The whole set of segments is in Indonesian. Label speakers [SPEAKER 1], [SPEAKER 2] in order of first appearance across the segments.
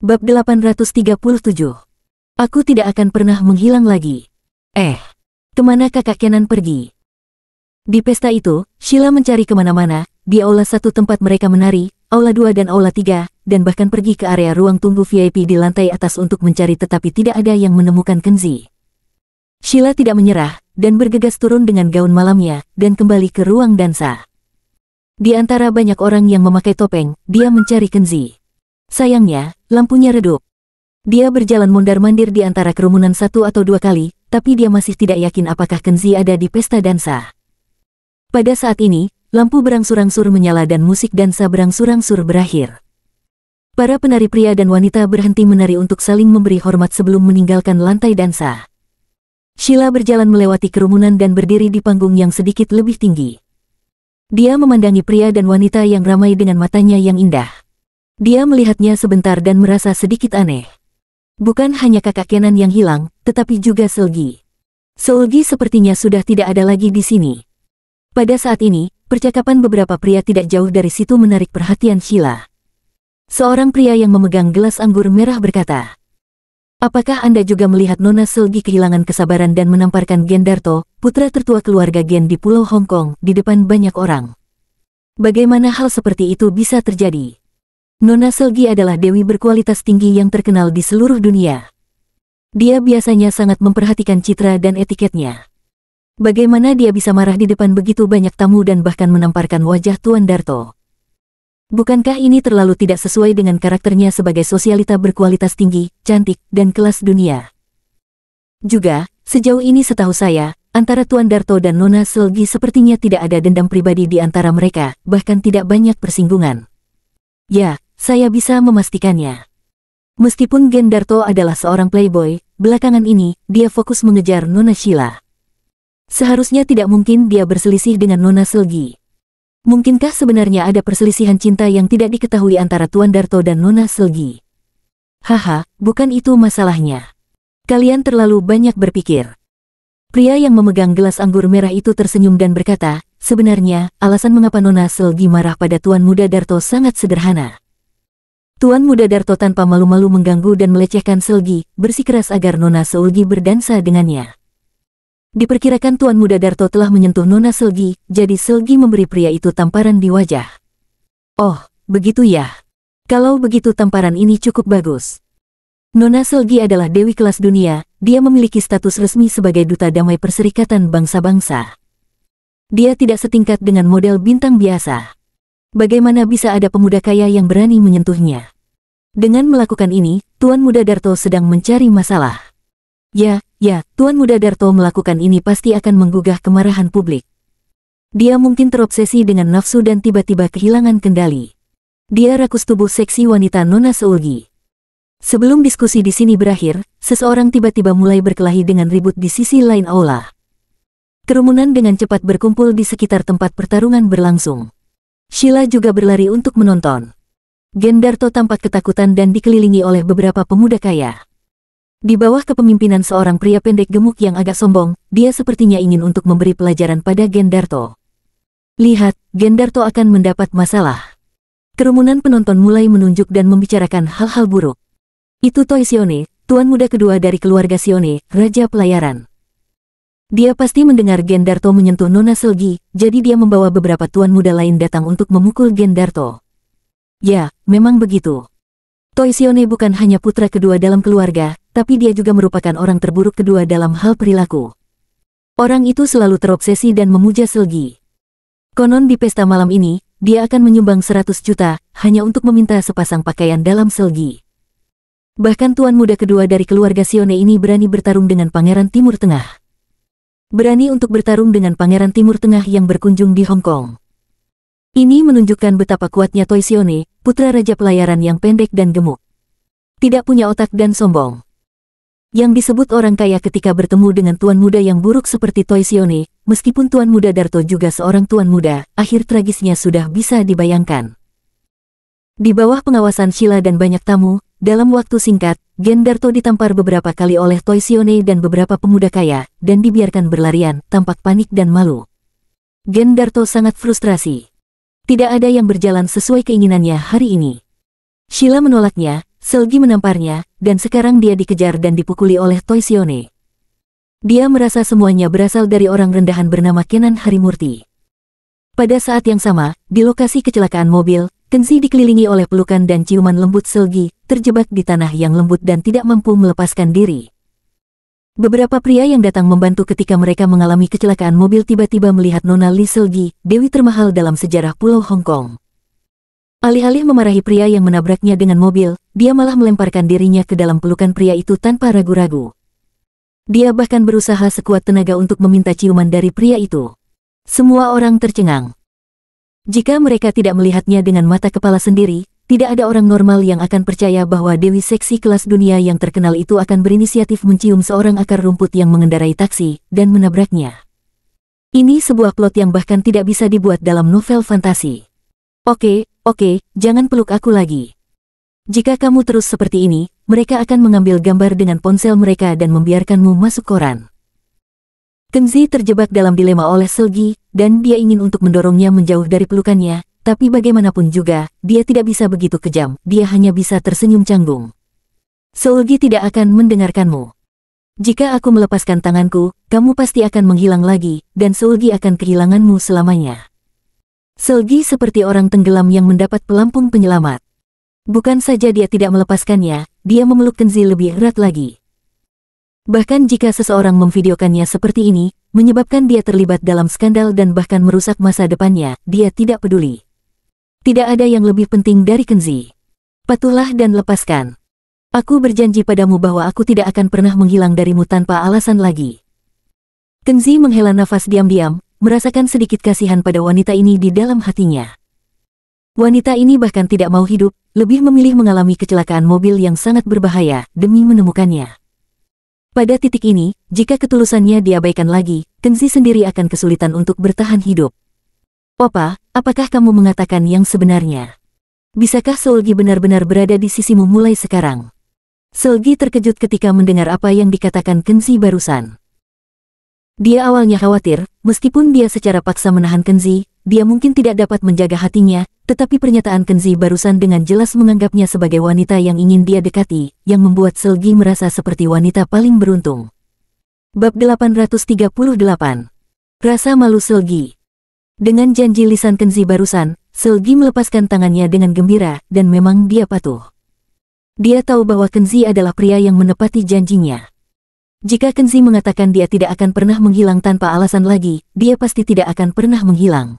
[SPEAKER 1] Bab 837. Aku tidak akan pernah menghilang lagi. Kemana kakak Kenan pergi? Di pesta itu, Sheila mencari kemana-mana, di aula 1 tempat mereka menari, aula 2 dan aula 3, dan bahkan pergi ke area ruang tunggu VIP di lantai atas untuk mencari tetapi tidak ada yang menemukan Kenzi. Sheila tidak menyerah, dan bergegas turun dengan gaun malamnya, dan kembali ke ruang dansa. Di antara banyak orang yang memakai topeng, dia mencari Kenzi. Sayangnya, lampunya redup. Dia berjalan mondar-mandir di antara kerumunan 1 atau 2 kali, tapi dia masih tidak yakin apakah Kenzi ada di pesta dansa. Pada saat ini, lampu berangsur-angsur menyala dan musik dansa berangsur-angsur berakhir. Para penari pria dan wanita berhenti menari untuk saling memberi hormat sebelum meninggalkan lantai dansa. Sheila berjalan melewati kerumunan dan berdiri di panggung yang sedikit lebih tinggi. Dia memandangi pria dan wanita yang ramai dengan matanya yang indah. Dia melihatnya sebentar dan merasa sedikit aneh. Bukan hanya kakak Kenan yang hilang, tetapi juga Seulgi. Seulgi sepertinya sudah tidak ada lagi di sini. Pada saat ini, percakapan beberapa pria tidak jauh dari situ menarik perhatian Sheila. Seorang pria yang memegang gelas anggur merah berkata, "Apakah Anda juga melihat Nona Seulgi kehilangan kesabaran dan menamparkan Gen Darto, putra tertua keluarga Gen di Pulau Hong Kong, di depan banyak orang? Bagaimana hal seperti itu bisa terjadi? Nona Seulgi adalah dewi berkualitas tinggi yang terkenal di seluruh dunia. Dia biasanya sangat memperhatikan citra dan etiketnya. Bagaimana dia bisa marah di depan begitu banyak tamu dan bahkan menamparkan wajah Tuan Darto? Bukankah ini terlalu tidak sesuai dengan karakternya sebagai sosialita berkualitas tinggi, cantik, dan kelas dunia? Juga, sejauh ini setahu saya, antara Tuan Darto dan Nona Seulgi sepertinya tidak ada dendam pribadi di antara mereka, bahkan tidak banyak persinggungan. Ya, saya bisa memastikannya. Meskipun Gen Darto adalah seorang playboy, belakangan ini, dia fokus mengejar Nona Sheila. Seharusnya tidak mungkin dia berselisih dengan Nona Seulgi. Mungkinkah sebenarnya ada perselisihan cinta yang tidak diketahui antara Tuan Darto dan Nona Seulgi? Haha, bukan itu masalahnya. Kalian terlalu banyak berpikir." Pria yang memegang gelas anggur merah itu tersenyum dan berkata, "Sebenarnya, alasan mengapa Nona Seulgi marah pada Tuan Muda Darto sangat sederhana. Tuan Muda Darto tanpa malu-malu mengganggu dan melecehkan Seulgi, bersikeras agar Nona Seulgi berdansa dengannya. Diperkirakan Tuan Muda Darto telah menyentuh Nona Seulgi, jadi Seulgi memberi pria itu tamparan di wajah." "Oh, begitu ya. Kalau begitu tamparan ini cukup bagus. Nona Seulgi adalah dewi kelas dunia, dia memiliki status resmi sebagai duta damai Perserikatan Bangsa-Bangsa. Dia tidak setingkat dengan model bintang biasa. Bagaimana bisa ada pemuda kaya yang berani menyentuhnya? Dengan melakukan ini, Tuan Muda Darto sedang mencari masalah. Ya, Tuan Muda Darto melakukan ini pasti akan menggugah kemarahan publik. Dia mungkin terobsesi dengan nafsu dan tiba-tiba kehilangan kendali. Dia rakus tubuh seksi wanita Nona Seulgi." Sebelum diskusi di sini berakhir, seseorang tiba-tiba mulai berkelahi dengan ribut di sisi lain aula. Kerumunan dengan cepat berkumpul di sekitar tempat pertarungan berlangsung. Sheila juga berlari untuk menonton. Gen Darto tampak ketakutan dan dikelilingi oleh beberapa pemuda kaya. Di bawah kepemimpinan seorang pria pendek gemuk yang agak sombong, dia sepertinya ingin untuk memberi pelajaran pada Gen Darto. Lihat, Gen Darto akan mendapat masalah. Kerumunan penonton mulai menunjuk dan membicarakan hal-hal buruk. Itu Toy Sione, tuan muda kedua dari keluarga Sione, Raja Pelayaran. Dia pasti mendengar Gen Darto menyentuh Nona Seulgi, jadi dia membawa beberapa tuan muda lain datang untuk memukul Gen Darto. Ya, memang begitu. Toy Sione bukan hanya putra kedua dalam keluarga, tapi dia juga merupakan orang terburuk kedua dalam hal perilaku. Orang itu selalu terobsesi dan memuja Seulgi. Konon di pesta malam ini, dia akan menyumbang 100 juta, hanya untuk meminta sepasang pakaian dalam Seulgi. Bahkan tuan muda kedua dari keluarga Sione ini berani bertarung dengan Pangeran Timur Tengah. Berani untuk bertarung dengan Pangeran Timur Tengah yang berkunjung di Hong Kong. Ini menunjukkan betapa kuatnya Toy Sione, putra Raja Pelayaran yang pendek dan gemuk. Tidak punya otak dan sombong. Yang disebut orang kaya ketika bertemu dengan tuan muda yang buruk seperti Toy Sione, meskipun Tuan Muda Darto juga seorang tuan muda, akhir tragisnya sudah bisa dibayangkan. Di bawah pengawasan Sheila dan banyak tamu, dalam waktu singkat, Gen Darto ditampar beberapa kali oleh Toy Sione dan beberapa pemuda kaya, dan dibiarkan berlarian, tampak panik dan malu. Gen Darto sangat frustrasi. Tidak ada yang berjalan sesuai keinginannya hari ini. Sheila menolaknya, Selgi menamparnya, dan sekarang dia dikejar dan dipukuli oleh Toiseone. Dia merasa semuanya berasal dari orang rendahan bernama Kenan Harimurti. Pada saat yang sama, di lokasi kecelakaan mobil, Kenzi dikelilingi oleh pelukan dan ciuman lembut Selgi, terjebak di tanah yang lembut dan tidak mampu melepaskan diri. Beberapa pria yang datang membantu ketika mereka mengalami kecelakaan mobil tiba-tiba melihat Nona Lee Selgi, dewi termahal dalam sejarah Pulau Hong Kong. Alih-alih memarahi pria yang menabraknya dengan mobil, dia malah melemparkan dirinya ke dalam pelukan pria itu tanpa ragu-ragu. Dia bahkan berusaha sekuat tenaga untuk meminta ciuman dari pria itu. Semua orang tercengang. Jika mereka tidak melihatnya dengan mata kepala sendiri, tidak ada orang normal yang akan percaya bahwa dewi seksi kelas dunia yang terkenal itu akan berinisiatif mencium seorang akar rumput yang mengendarai taksi dan menabraknya. Ini sebuah plot yang bahkan tidak bisa dibuat dalam novel fantasi. Oke, jangan peluk aku lagi. Jika kamu terus seperti ini, mereka akan mengambil gambar dengan ponsel mereka dan membiarkanmu masuk koran. Kenzi terjebak dalam dilema oleh Selgi, dan dia ingin untuk mendorongnya menjauh dari pelukannya, tapi bagaimanapun juga, dia tidak bisa begitu kejam, dia hanya bisa tersenyum canggung. Selgi tidak akan mendengarkanmu. Jika aku melepaskan tanganku, kamu pasti akan menghilang lagi, dan Selgi akan kehilanganmu selamanya. Selgi seperti orang tenggelam yang mendapat pelampung penyelamat. Bukan saja dia tidak melepaskannya, dia memeluk Kenzi lebih erat lagi. Bahkan jika seseorang memvideokannya seperti ini, menyebabkan dia terlibat dalam skandal dan bahkan merusak masa depannya, dia tidak peduli. Tidak ada yang lebih penting dari Kenzi. Patuhlah dan lepaskan. Aku berjanji padamu bahwa aku tidak akan pernah menghilang darimu tanpa alasan lagi. Kenzi menghela nafas diam-diam, merasakan sedikit kasihan pada wanita ini di dalam hatinya. Wanita ini bahkan tidak mau hidup, lebih memilih mengalami kecelakaan mobil yang sangat berbahaya demi menemukannya. Pada titik ini, jika ketulusannya diabaikan lagi, Kenzi sendiri akan kesulitan untuk bertahan hidup. Opa, apakah kamu mengatakan yang sebenarnya? Bisakah Selgi benar-benar berada di sisimu mulai sekarang? Selgi terkejut ketika mendengar apa yang dikatakan Kenzi barusan. Dia awalnya khawatir, meskipun dia secara paksa menahan Kenzi, dia mungkin tidak dapat menjaga hatinya, tetapi pernyataan Kenzi barusan dengan jelas menganggapnya sebagai wanita yang ingin dia dekati, yang membuat Selgi merasa seperti wanita paling beruntung. Bab 838. Rasa malu Selgi. Dengan janji lisan Kenzi barusan, Selgi melepaskan tangannya dengan gembira, dan memang dia patuh. Dia tahu bahwa Kenzi adalah pria yang menepati janjinya. Jika Kenzi mengatakan dia tidak akan pernah menghilang tanpa alasan lagi, dia pasti tidak akan pernah menghilang.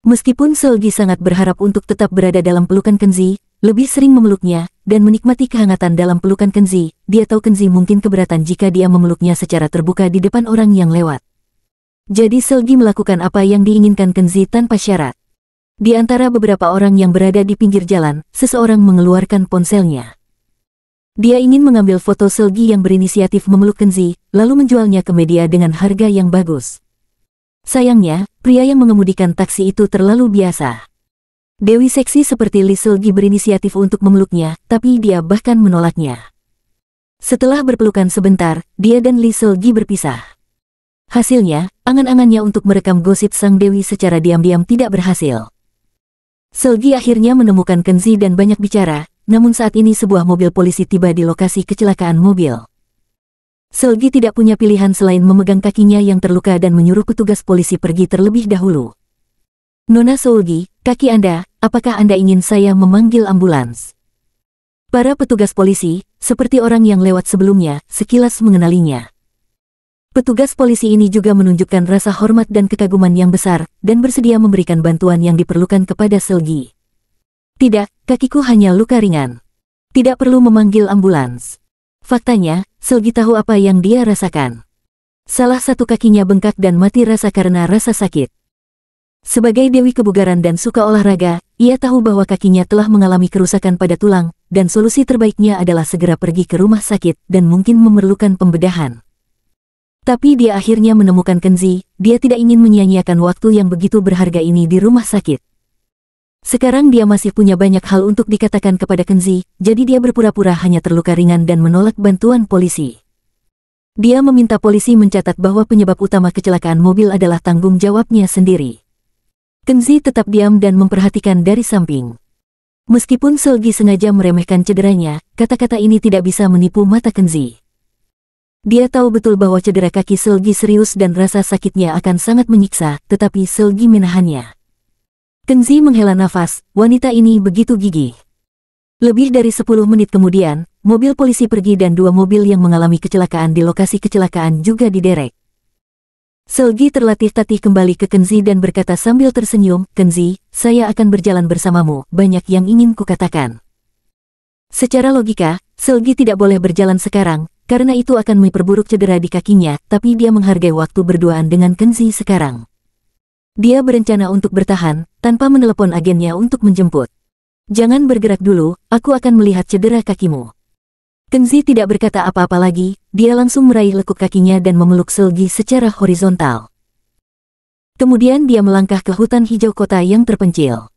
[SPEAKER 1] Meskipun Selgi sangat berharap untuk tetap berada dalam pelukan Kenzi, lebih sering memeluknya, dan menikmati kehangatan dalam pelukan Kenzi, dia tahu Kenzi mungkin keberatan jika dia memeluknya secara terbuka di depan orang yang lewat. Jadi Selgi melakukan apa yang diinginkan Kenzi tanpa syarat. Di antara beberapa orang yang berada di pinggir jalan, seseorang mengeluarkan ponselnya. Dia ingin mengambil foto Selgi yang berinisiatif memeluk Kenzi, lalu menjualnya ke media dengan harga yang bagus. Sayangnya, pria yang mengemudikan taksi itu terlalu biasa. Dewi seksi seperti Lee Selgi berinisiatif untuk memeluknya, tapi dia bahkan menolaknya. Setelah berpelukan sebentar, dia dan Lee Selgi berpisah. Hasilnya, angan-angannya untuk merekam gosip sang Dewi secara diam-diam tidak berhasil. Selgi akhirnya menemukan Kenzi dan banyak bicara, namun saat ini sebuah mobil polisi tiba di lokasi kecelakaan mobil. Selgi tidak punya pilihan selain memegang kakinya yang terluka dan menyuruh petugas polisi pergi terlebih dahulu. Nona Selgi, kaki Anda, apakah Anda ingin saya memanggil ambulans? Para petugas polisi, seperti orang yang lewat sebelumnya, sekilas mengenalinya. Petugas polisi ini juga menunjukkan rasa hormat dan kekaguman yang besar, dan bersedia memberikan bantuan yang diperlukan kepada Selgi. Tidak, kakiku hanya luka ringan. Tidak perlu memanggil ambulans. Faktanya, Selgi tahu apa yang dia rasakan. Salah satu kakinya bengkak dan mati rasa karena rasa sakit. Sebagai dewi kebugaran dan suka olahraga, ia tahu bahwa kakinya telah mengalami kerusakan pada tulang, dan solusi terbaiknya adalah segera pergi ke rumah sakit dan mungkin memerlukan pembedahan. Tapi dia akhirnya menemukan Kenzi, dia tidak ingin menyia-nyiakan waktu yang begitu berharga ini di rumah sakit. Sekarang dia masih punya banyak hal untuk dikatakan kepada Kenzi, jadi dia berpura-pura hanya terluka ringan dan menolak bantuan polisi. Dia meminta polisi mencatat bahwa penyebab utama kecelakaan mobil adalah tanggung jawabnya sendiri. Kenzi tetap diam dan memperhatikan dari samping. Meskipun Selgi sengaja meremehkan cederanya, kata-kata ini tidak bisa menipu mata Kenzi. Dia tahu betul bahwa cedera kaki Selgi serius dan rasa sakitnya akan sangat menyiksa, tetapi Selgi menahannya. Kenzi menghela nafas, wanita ini begitu gigih. Lebih dari 10 menit kemudian, mobil polisi pergi dan 2 mobil yang mengalami kecelakaan di lokasi kecelakaan juga diderek. Selgi tertatih-tatih kembali ke Kenzi dan berkata sambil tersenyum, "Kenzi, saya akan berjalan bersamamu, banyak yang ingin kukatakan." Secara logika, Selgi tidak boleh berjalan sekarang, karena itu akan memperburuk cedera di kakinya, tapi dia menghargai waktu berduaan dengan Kenzi sekarang. Dia berencana untuk bertahan, tanpa menelepon agennya untuk menjemput. "Jangan bergerak dulu, aku akan melihat cedera kakimu." Kenzi tidak berkata apa-apa lagi, dia langsung meraih lekuk kakinya dan memeluk Selgi secara horizontal. Kemudian dia melangkah ke hutan hijau kota yang terpencil.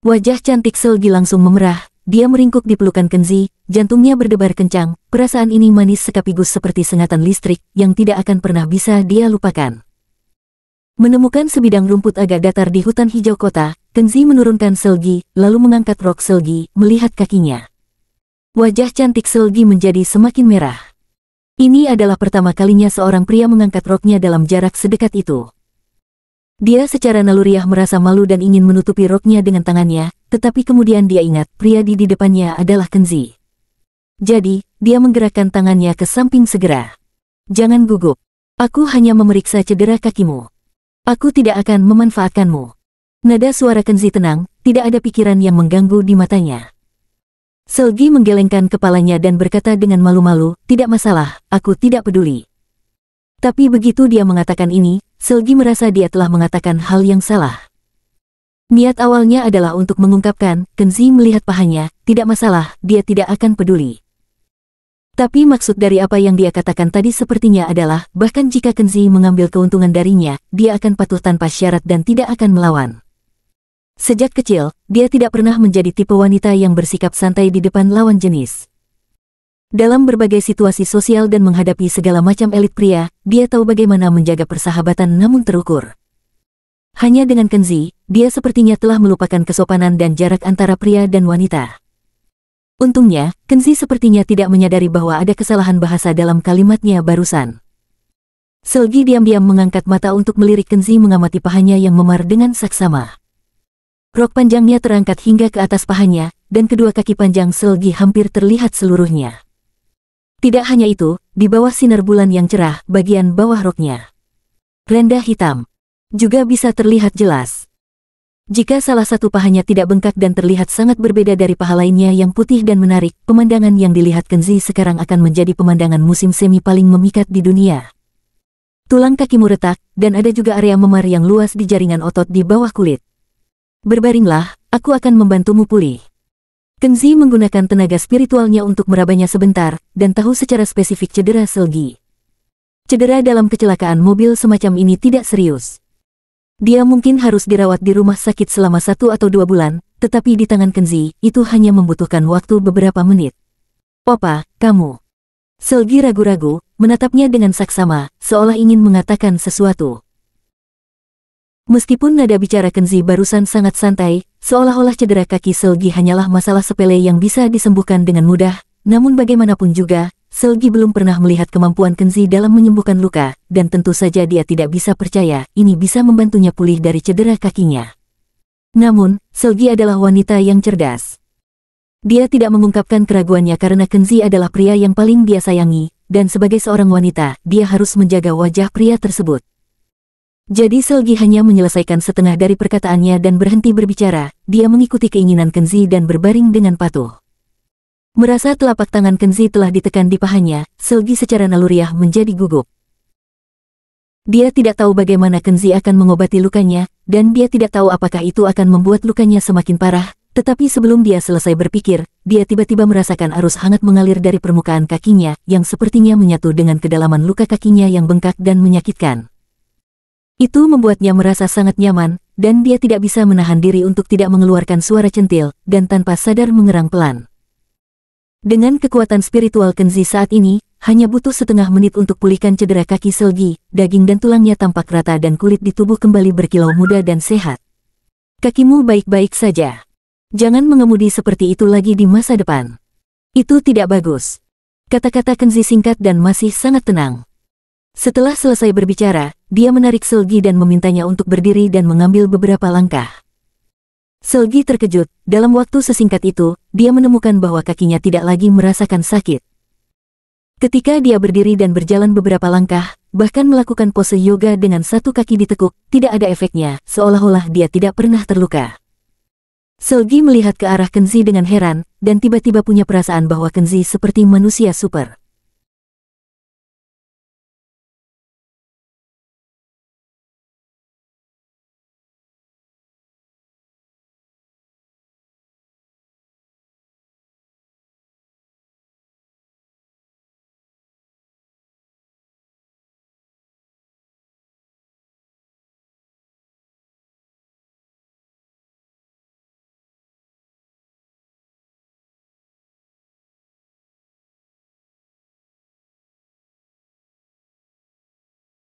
[SPEAKER 1] Wajah cantik Selgi langsung memerah, dia meringkuk di pelukan Kenzi, jantungnya berdebar kencang, perasaan ini manis sekaligus seperti sengatan listrik yang tidak akan pernah bisa dia lupakan. Menemukan sebidang rumput agak datar di hutan hijau kota, Kenzi menurunkan Selgi, lalu mengangkat rok Selgi, melihat kakinya. Wajah cantik Selgi menjadi semakin merah. Ini adalah pertama kalinya seorang pria mengangkat roknya dalam jarak sedekat itu. Dia secara naluriah merasa malu dan ingin menutupi roknya dengan tangannya, tetapi kemudian dia ingat pria di depannya adalah Kenzi. Jadi, dia menggerakkan tangannya ke samping segera. "Jangan gugup. Aku hanya memeriksa cedera kakimu. Aku tidak akan memanfaatkanmu." Nada suara Kenzi tenang, tidak ada pikiran yang mengganggu di matanya. Selgi menggelengkan kepalanya dan berkata dengan malu-malu, "Tidak masalah, aku tidak peduli." Tapi begitu dia mengatakan ini, Selgi merasa dia telah mengatakan hal yang salah. Niat awalnya adalah untuk mengungkapkan, Kenzi melihat pahanya, tidak masalah, dia tidak akan peduli. Tapi maksud dari apa yang dia katakan tadi sepertinya adalah, bahkan jika Kenzi mengambil keuntungan darinya, dia akan patuh tanpa syarat dan tidak akan melawan. Sejak kecil, dia tidak pernah menjadi tipe wanita yang bersikap santai di depan lawan jenis. Dalam berbagai situasi sosial dan menghadapi segala macam elit pria, dia tahu bagaimana menjaga persahabatan namun terukur. Hanya dengan Kenzi, dia sepertinya telah melupakan kesopanan dan jarak antara pria dan wanita. Untungnya, Kenzi sepertinya tidak menyadari bahwa ada kesalahan bahasa dalam kalimatnya barusan. Selgi diam-diam mengangkat mata untuk melirik Kenzi mengamati pahanya yang memar dengan saksama. Rok panjangnya terangkat hingga ke atas pahanya, dan kedua kaki panjang Selgi hampir terlihat seluruhnya. Tidak hanya itu, di bawah sinar bulan yang cerah, bagian bawah roknya rendah hitam juga bisa terlihat jelas. Jika salah satu pahanya tidak bengkak dan terlihat sangat berbeda dari paha lainnya yang putih dan menarik, pemandangan yang dilihat Kenzi sekarang akan menjadi pemandangan musim semi paling memikat di dunia. Tulang kakimu retak, dan ada juga area memar yang luas di jaringan otot di bawah kulit. "Berbaringlah, aku akan membantumu pulih." Kenzi menggunakan tenaga spiritualnya untuk merabanya sebentar, dan tahu secara spesifik cedera Selgi. Cedera dalam kecelakaan mobil semacam ini tidak serius. Dia mungkin harus dirawat di rumah sakit selama 1 atau 2 bulan, tetapi di tangan Kenzi, itu hanya membutuhkan waktu beberapa menit. "Opa, kamu." Selgi ragu-ragu, menatapnya dengan saksama, seolah ingin mengatakan sesuatu. Meskipun nada bicara Kenzi barusan sangat santai, seolah-olah cedera kaki Selgi hanyalah masalah sepele yang bisa disembuhkan dengan mudah, namun bagaimanapun juga, Selgi belum pernah melihat kemampuan Kenzi dalam menyembuhkan luka, dan tentu saja dia tidak bisa percaya ini bisa membantunya pulih dari cedera kakinya. Namun, Selgi adalah wanita yang cerdas. Dia tidak mengungkapkan keraguannya karena Kenzi adalah pria yang paling dia sayangi, dan sebagai seorang wanita, dia harus menjaga wajah pria tersebut. Jadi Selgi hanya menyelesaikan setengah dari perkataannya dan berhenti berbicara, dia mengikuti keinginan Kenzi dan berbaring dengan patuh. Merasa telapak tangan Kenzi telah ditekan di pahanya, Selgi secara naluriah menjadi gugup. Dia tidak tahu bagaimana Kenzi akan mengobati lukanya, dan dia tidak tahu apakah itu akan membuat lukanya semakin parah, tetapi sebelum dia selesai berpikir, dia tiba-tiba merasakan arus hangat mengalir dari permukaan kakinya, yang sepertinya menyatu dengan kedalaman luka kakinya yang bengkak dan menyakitkan. Itu membuatnya merasa sangat nyaman, dan dia tidak bisa menahan diri untuk tidak mengeluarkan suara centil, dan tanpa sadar mengerang pelan. Dengan kekuatan spiritual Kenzi saat ini, hanya butuh setengah menit untuk pulihkan cedera kaki Selgi, daging dan tulangnya tampak rata dan kulit di tubuh kembali berkilau muda dan sehat. "Kakimu baik-baik saja." Jangan mengemudi seperti itu lagi di masa depan. Itu tidak bagus. Kata-kata Kenzi singkat dan masih sangat tenang. Setelah selesai berbicara, dia menarik Selgi dan memintanya untuk berdiri dan mengambil beberapa langkah. Selgi terkejut, dalam waktu sesingkat itu, dia menemukan bahwa kakinya tidak lagi merasakan sakit. Ketika dia berdiri dan berjalan beberapa langkah, bahkan melakukan pose yoga dengan satu kaki ditekuk, tidak ada efeknya, seolah-olah dia tidak pernah terluka. Selgi melihat ke arah Kenzi dengan heran, dan tiba-tiba punya perasaan bahwa Kenzi seperti manusia super.